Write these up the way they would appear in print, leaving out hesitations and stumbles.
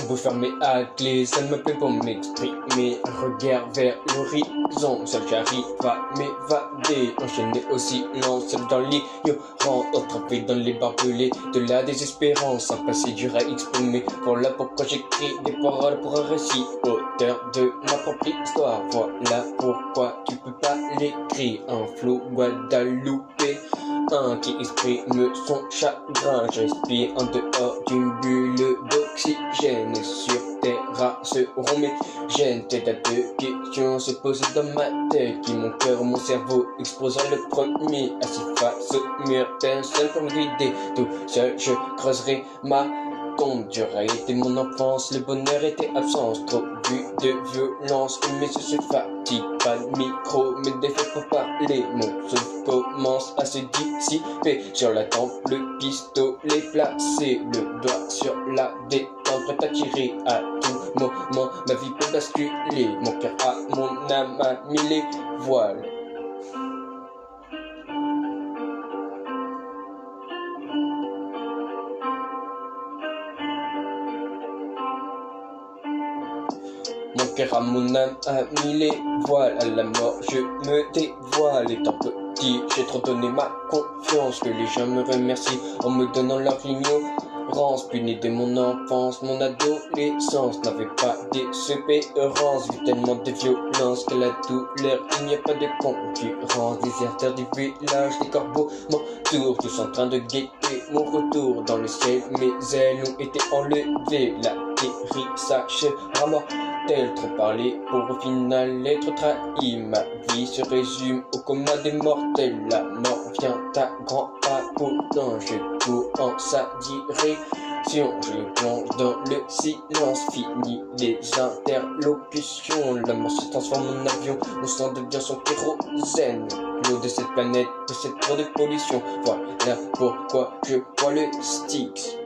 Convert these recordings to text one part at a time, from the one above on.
beau fermer à clé, ça ne me plaît pas m'exprimer. Un regard vers l'horizon, seul j'arrive à m'évader. Enchaîné au silence, seul dans l'ignorant, entravé dans les barbelés de la désespérance. Un passé dur à exprimer, voilà pourquoi j'écris des paroles pour un récit. Auteur de ma propre histoire, voilà pourquoi tu peux pas l'écrire. Un flot guadeloupé, un qui exprime son chagrin. Je respire en dehors d'une bulle d'oxygène. Et sur terre seront mes gènes. Tête à deux questions se posent dans ma tête, qui mon cœur, mon cerveau explosant le premier. Assis face au mur, personne pour me guider. Tout seul je creuserai ma tombe. Dur a été mon enfance, le bonheur était absence. Trop vu de violence, mais ce se fatigue. Pas de micro, mes défauts pour parler. Mon souffle commence à se dissiper. Sur la tempe, le pistolet placé, le doigt sur la détente, prêt à tirer à tout moment. Ma vie peut basculer, mon cœur a mon âme a mis les voiles. Mon cœur à mon âme a mis les voiles. À la mort je me dévoile. Étant petit j'ai trop donné ma confiance, que les gens me remercient en me donnant leur ignorance. Puni de mon enfance, mon adolescence n'avait pas d'espérance. Vu tellement de violence que la douleur, il n'y a pas de concurrence. Déserteur du village, des corbeaux m'entourent, tous en train de guetter mon retour. Dans le ciel mes ailes ont été enlevées. L'atterrissage sera mortel, trop parler pour au final être trahi. Ma vie se résume au coma des mortels. La mort vient à grands pas, pourtant je cours en sa direction. Je plonge dans le silence, fini les interlocutions. La mort se transforme en avion, mon sang devient son kérosène. L'eau de cette planète possède trop de pollution. Voilà pourquoi je vois le Styx.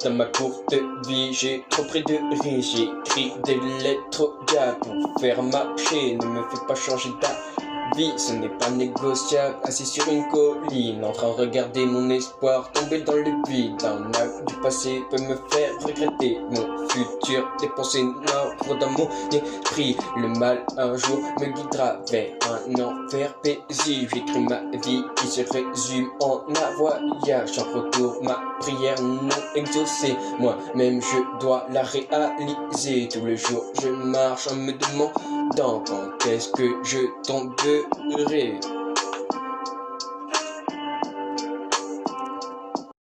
Dans ma courte vie, j'ai trop pris de risques. J'écris des lettres au gars pour faire marcher. Ne me fais pas changer d'avis, ce n'est pas négociable. Assis sur une colline, en train de regarder mon espoir tomber dans le vide. Un acte du passé peut me faire regretter mon futur. Des pensées noires dans mon esprit. Le mal un jour me guidera vers un enfer paisible. J'écris ma vie qui se résume en un voyage. En retour, ma prière non exaucée. Moi-même je dois la réaliser. Tous les jours je marche en me demandant quand est-ce que je tomberai.